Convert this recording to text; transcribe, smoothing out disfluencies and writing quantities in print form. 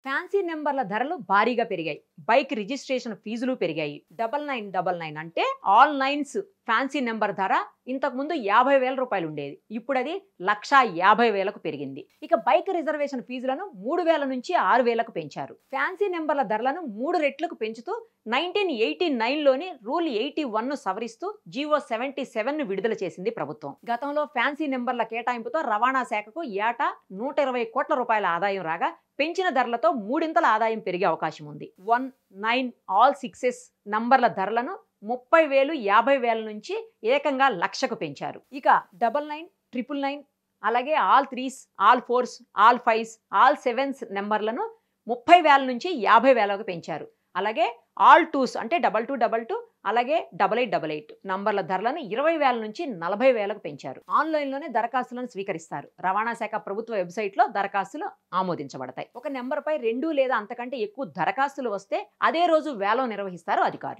Fancy నెంబర్ల ధరలు భారీగా పెరిగాయి. బైక్ రిజిస్ట్రేషన్ ఫీజులు పెరిగాయి. 9999 అంటే ఆల్ నైన్స్ ఫ్యాన్సీ నెంబర్ ధర ఇంతకుముందు 50,000 రూపాయలు ఉండేది. ఇప్పుడు అది 1,50,000కు పెరిగింది. ఇక బైక్ రిజర్వేషన్ ఫీజులను 3,000 నుంచి 6,000కు పెంచారు. ఫ్యాన్సీ నెంబర్ల ధరలను 3 రెట్లకు పెంచుతూ 1989లోని రూల్ 81ను సవరిస్తూ జీవో 77ను విడుదల చేసింది ప్రభుత్వం. గతంలో ఫ్యాన్సీ నెంబర్ల కేటాయింపుతో రవాణా శాఖకు ఏటా 120 కోట్ల రూపాయల ఆదాయం రాగా పెంచిన ధరలతో మూడింతల ఆదాయం పెరిగే అవకాశం ఉంది. 1, 9, ఆల్ 6s నంబర్ల ధరలను 30,000, 50,000 నుంచి ఏకంగా 1,00,000కు పెంచారు. ఇక 99, 999 అలాగే all 3s, all 4s, all 5s, all 7s నెంబర్లను 30,000 నుంచి 50,000కు పెంచారు. అలాగే ఆల్ 2s అంటే 2222 అలాగే 8888 నంబర్ల ధరలను 20,000 నుంచి 40,000కు పెంచారు. ఆన్లైన్లోనే దరఖాస్తులను స్వీకరిస్తారు. రవాణా శాఖ ప్రభుత్వ వెబ్సైట్లో దరఖాస్తులు ఆమోదించబడతాయి. ఒక నెంబర్పై 2 లేదా అంతకంటే ఎక్కువ దరఖాస్తులు వస్తే అదే రోజు వేలం నిర్వహిస్తారు అధికారులు.